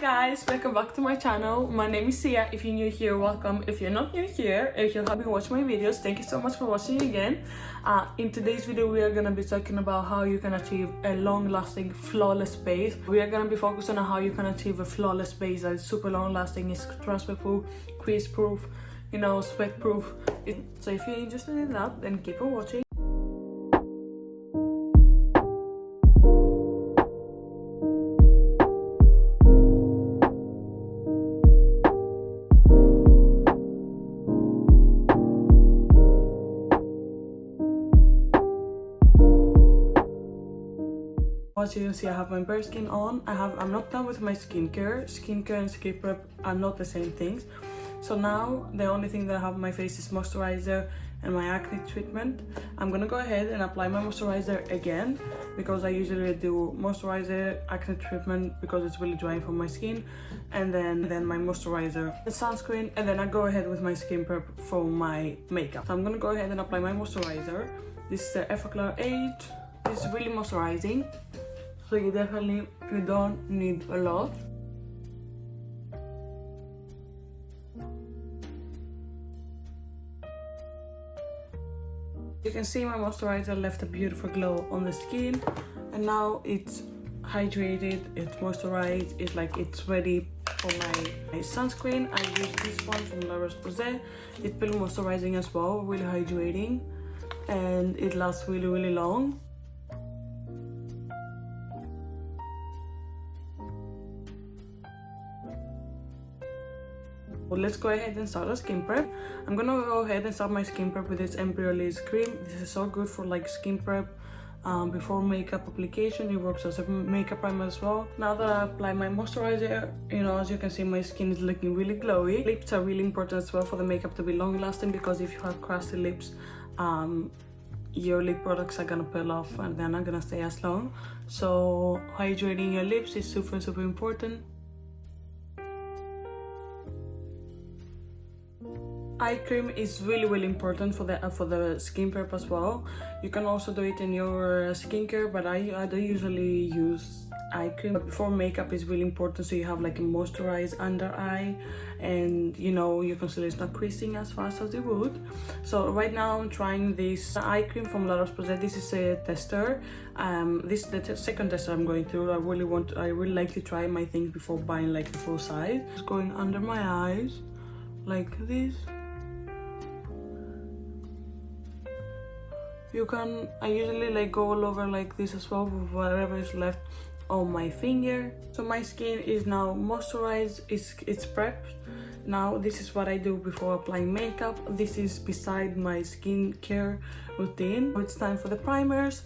guys, welcome back to my channel. My name is Sia. If you're new here, welcome. If you're not new here, if you have been watching my videos, thank you so much for watching again. In today's video, we are gonna be talking about how you can achieve a long-lasting, flawless base. We are gonna be focusing on how you can achieve a flawless base that is super long-lasting, is transfer-proof, crease-proof, you know, sweat-proof. So if you're interested in that, then keep on watching. As you can see, I have my bare skin on. I'm not done with my skincare. Skincare and skin prep are not the same things. So now the only thing that I have on my face is moisturizer and my acne treatment. I'm gonna go ahead and apply my moisturizer again because I usually do moisturizer, acne treatment because it's really drying for my skin, and then my moisturizer, the sunscreen, and then I go ahead with my skin prep for my makeup. So I'm gonna go ahead and apply my moisturizer. This is the Effaclar 8. This is really moisturizing. So you don't need a lot. You can see my moisturizer left a beautiful glow on the skin, and now it's hydrated, it's moisturized, it's ready for my sunscreen. I use this one from La Roche-Posay. It's really moisturizing as well, really hydrating, and it lasts really long. Well, let's go ahead and start our skin prep. I'm gonna go ahead and start my skin prep with this Embryolisse cream. This is so good for like skin prep before makeup application. It works as a makeup primer as well. Now that I apply my moisturizer, you know, as you can see, my skin is looking really glowy. Lips are really important as well for the makeup to be long lasting, because if you have crusty lips, your lip products are gonna peel off and they're not gonna stay as long. So hydrating your lips is super important. Eye cream is really important for the skin prep as well. You can also do it in your skincare, but I do usually use eye cream. But before makeup is really important, so you have like a moisturized under eye, and you know your concealer is not creasing as fast as it would. So right now I'm trying this eye cream from La Roche-Posay. This is a tester. This is the second tester I'm going through. I really like to try my things before buying like the full size. It's going under my eyes like this. I usually like go all over like this as well, with whatever is left on my finger. So my skin is now moisturized, it's prepped. Now this is what I do before applying makeup. This is beside my skincare routine. It's time for the primers.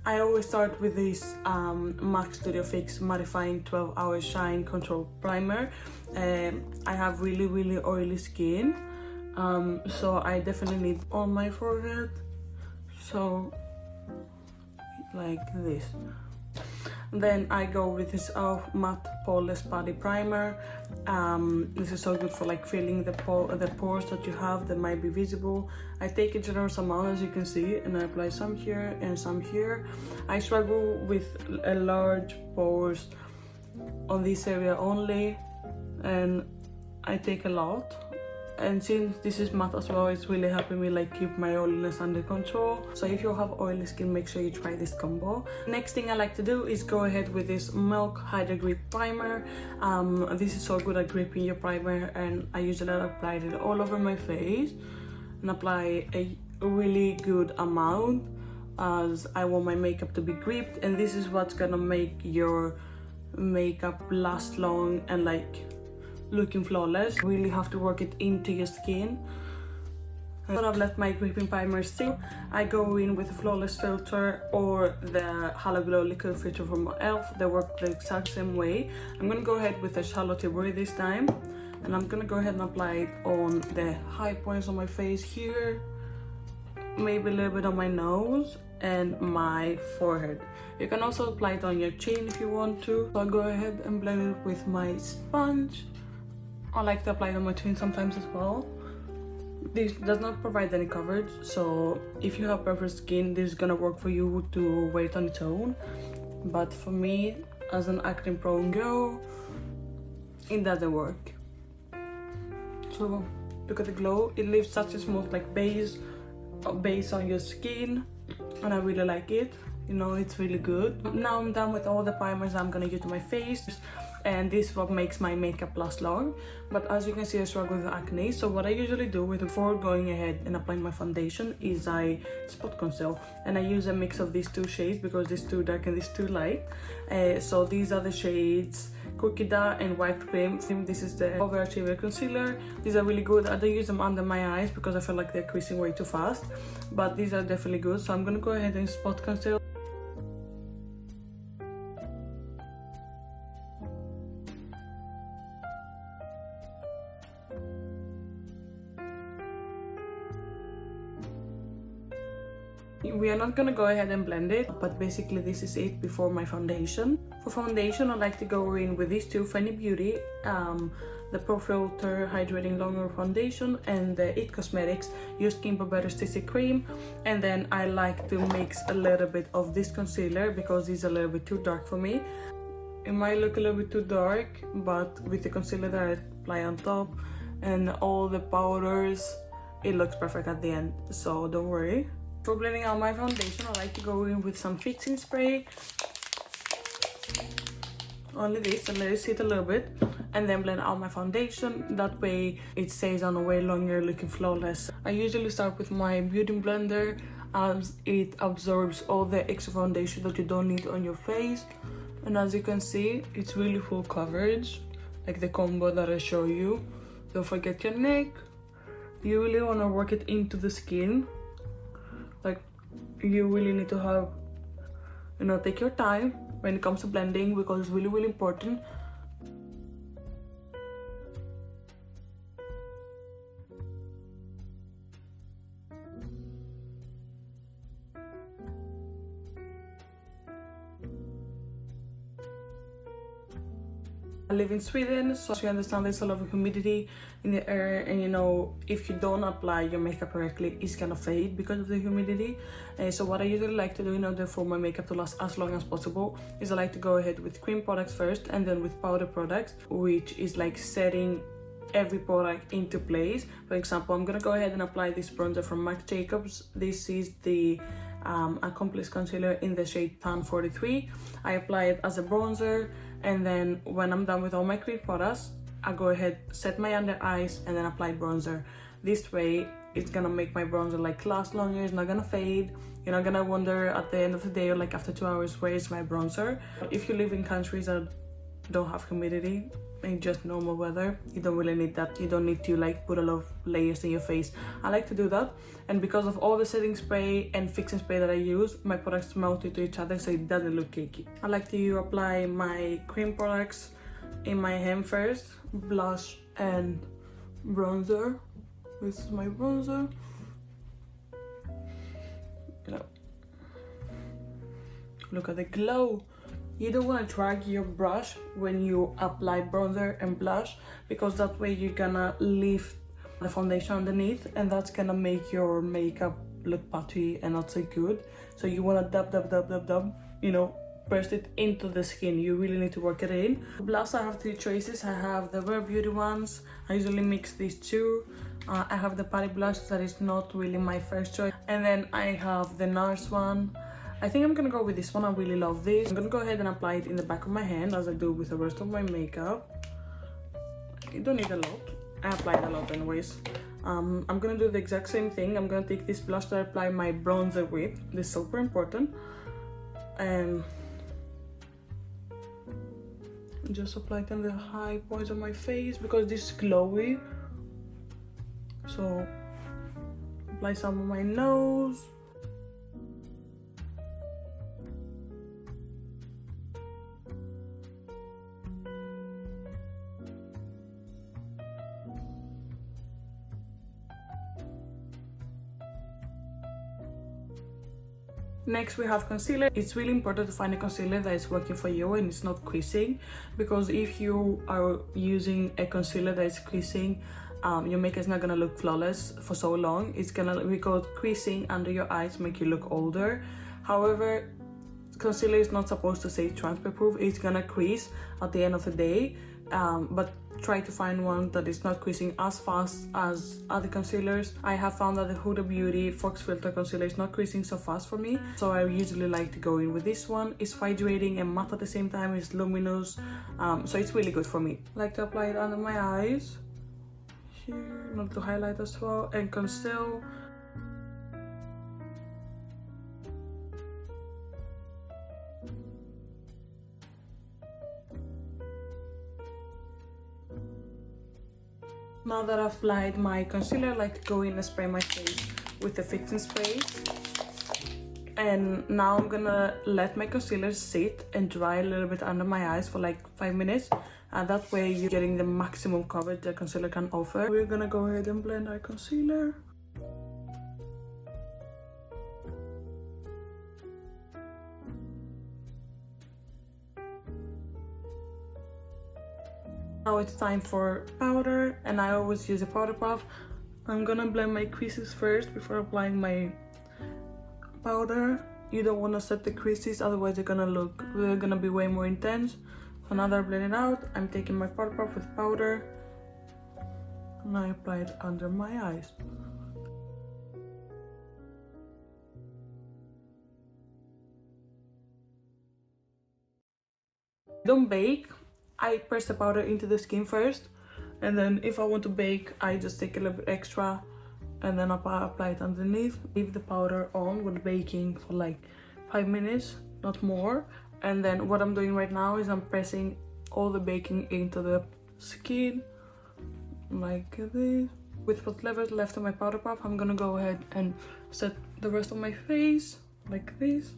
I always start with this MAC Studio Fix Mattifying 12 Hour Shine Control Primer. I have really oily skin, so I definitely need on my forehead. So like this. Then I go with this e.l.f. Matte Poreless Body Primer. This is so good for like filling the pores that you have that might be visible. I take a generous amount, as you can see, and I apply some here and some here. I struggle with a large pores on this area only, and I take a lot. And since this is matte as well, it's really helping me like keep my oiliness under control. So if you have oily skin, make sure you try this combo. Next thing I like to do is go ahead with this Milk Hydra Grip Primer. This is so good at gripping your primer, and I usually apply it all over my face and apply a really good amount, as I want my makeup to be gripped, and this is what's gonna make your makeup last long and like looking flawless. You really have to work it into your skin. When I've let my gripping primer sit, I go in with a Flawless filter or the Halo Glow liquid filter from e.l.f. They work the exact same way. I'm gonna go ahead with the Charlotte Tilbury this time, and I'm gonna go ahead and apply it on the high points on my face here, maybe a little bit on my nose and my forehead. You can also apply it on your chin if you want to. So I'll go ahead and blend it with my sponge. I like to apply it on my chin sometimes as well. This does not provide any coverage, so if you have perfect skin, this is gonna work for you to wear it on its own. But for me, as an acne prone girl, it doesn't work. So look at the glow. It leaves such a smooth like base on your skin, and I really like it. You know, it's really good. Now I'm done with all the primers I'm gonna use to my face, and this is what makes my makeup last long. But as you can see, I struggle with acne, so what I usually do before going ahead and applying my foundation is I spot conceal, and I use a mix of these two shades because this too dark and this too light. So these are the shades Cookie Dough and White Cream. This is the Overachiever Concealer. These are really good. I don't use them under my eyes because I feel like they're creasing way too fast, but these are definitely good. So I'm gonna go ahead and spot conceal. We are not gonna go ahead and blend it, but basically this is it before my foundation. For foundation, I like to go in with these two, Fenty Beauty, the Pro Filter Hydrating Longer Foundation, and the IT Cosmetics Your Skin But Better Sticky Cream. And then I like to mix a little bit of this concealer because it's a little bit too dark for me. It might look a little bit too dark, but with the concealer that I apply on top and all the powders, it looks perfect at the end, so don't worry. For blending out my foundation, I like to go in with some fixing spray. Only this, and let it sit a little bit, and then blend out my foundation. That way it stays on way longer looking flawless. I usually start with my beauty blender as it absorbs all the extra foundation that you don't need on your face. And as you can see, it's really full coverage, like the combo that I show you. Don't forget your neck. You really want to work it into the skin. Like, you really need to have, you know, take your time when it comes to blending because it's really important. I live in Sweden, so you understand there's a lot of humidity in the air, and you know, if you don't apply your makeup correctly, it's gonna fade because of the humidity. So what I usually like to do in order for my makeup to last as long as possible is I like to go ahead with cream products first and then with powder products, which is like setting every product into place. For example, I'm gonna go ahead and apply this bronzer from Marc Jacobs. This is the Accomplice Concealer in the shade Tan 43. I apply it as a bronzer, and then when I'm done with all my cream products, I go ahead, set my under eyes, and then apply bronzer. This way, it's gonna make my bronzer like last longer, it's not gonna fade. You're not gonna wonder at the end of the day or like after 2 hours, where is my bronzer? If you live in countries that don't have humidity and just normal weather, you don't really need that. You don't need to like put a lot of layers in your face. I like to do that, and because of all the setting spray and fixing spray that I use, my products melt into each other so it doesn't look cakey. I like to apply my cream products in my hand first, blush and bronzer. This is my bronzer. Look at the glow. You don't want to drag your brush when you apply bronzer and blush, because that way you're gonna lift the foundation underneath, and that's gonna make your makeup look patchy and not so good. So you want to dab, you know, press it into the skin. You really need to work it in. Blush, I have three choices. I have the Rare Beauty ones. I usually mix these two. I have the Patty blush that is not really my first choice, and then I have the NARS one. I think I'm gonna go with this one. I really love this. I'm gonna go ahead and apply it in the back of my hand as I do with the rest of my makeup. You don't need a lot. I applied a lot anyways. I'm gonna do the exact same thing. I'm gonna take this blush that I apply my bronzer with. This is super important. And just apply it on the high points of my face because this is glowy. So apply some on my nose. Next we have concealer. It's really important to find a concealer that is working for you and it's not creasing, because if you are using a concealer that is creasing, your makeup is not gonna look flawless for so long. It's gonna, because creasing under your eyes make you look older. However, concealer is not supposed to say transfer proof. It's gonna crease at the end of the day. but try to find one that is not creasing as fast as other concealers. I have found that the Huda Beauty Fox Filter concealer is not creasing so fast for me, so I usually like to go in with this one. It's hydrating and matte at the same time. It's luminous, so it's really good for me. I like to apply it under my eyes here, not to highlight as well, and conceal. Now that I've applied my concealer, I like to go in and spray my face with the fixing spray. And now I'm gonna let my concealer sit and dry a little bit under my eyes for like 5 minutes. And that way you're getting the maximum coverage the concealer can offer. We're gonna go ahead and blend our concealer. Now it's time for powder, and I always use a powder puff. I'm gonna blend my creases first before applying my powder. You don't want to set the creases, otherwise they're gonna be way more intense. So now that I blend it out, I'm taking my powder puff with powder and I apply it under my eyes. Don't bake. I press the powder into the skin first, and then if I want to bake, I just take a little bit extra and then apply it underneath. Leave the powder on with baking for like 5 minutes, not more. And then what I'm doing right now is I'm pressing all the baking into the skin like this. With what's left of my powder puff, I'm gonna go ahead and set the rest of my face like this.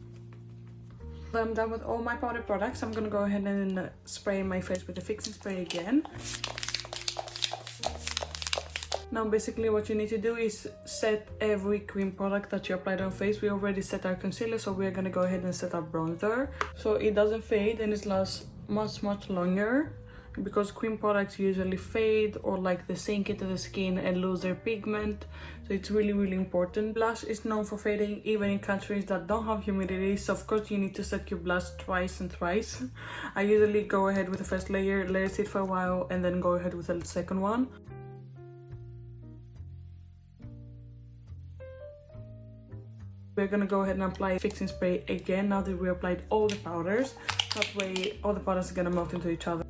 When I'm done with all my powder products, I'm gonna go ahead and spray my face with the fixing spray again. Now basically what you need to do is set every cream product that you applied on face. We already set our concealer, so we're gonna go ahead and set our bronzer so it doesn't fade and it lasts much longer, because cream products usually fade or like they sink into the skin and lose their pigment. So it's really important. Blush is known for fading even in countries that don't have humidity, so of course you need to set your blush twice and thrice. I usually go ahead with the first layer, let it sit for a while, and then go ahead with the second one. We're gonna go ahead and apply fixing spray again now that we applied all the powders. That way all the powders are gonna melt into each other.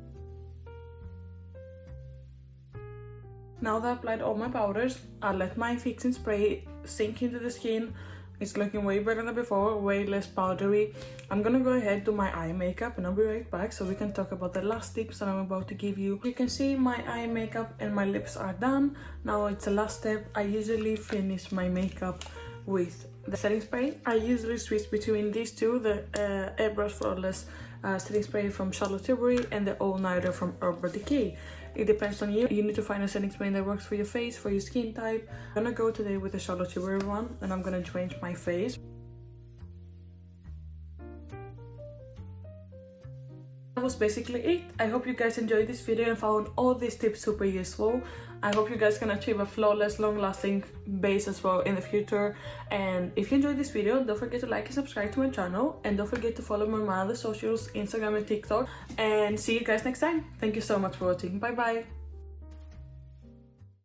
Now that I applied all my powders, I let my fixing spray sink into the skin. It's looking way better than before, way less powdery. I'm gonna go ahead do my eye makeup and I'll be right back so we can talk about the last tips that I'm about to give you. You can see my eye makeup and my lips are done. Now it's the last step. I usually finish my makeup with the setting spray. I usually switch between these two, the Airbrush Flawless setting spray from Charlotte Tilbury and the All Nighter from Urban Decay. It depends on you. You need to find a setting spray that works for your face, for your skin type. I'm gonna go today with the Charlotte Tilbury one, and I'm gonna drench my face. That was basically it. I hope you guys enjoyed this video and found all these tips super useful. I hope you guys can achieve a flawless, long-lasting base as well in the future. And if you enjoyed this video, don't forget to like and subscribe to my channel, and don't forget to follow my other socials, Instagram and TikTok. And see you guys next time. Thank you so much for watching. Bye bye.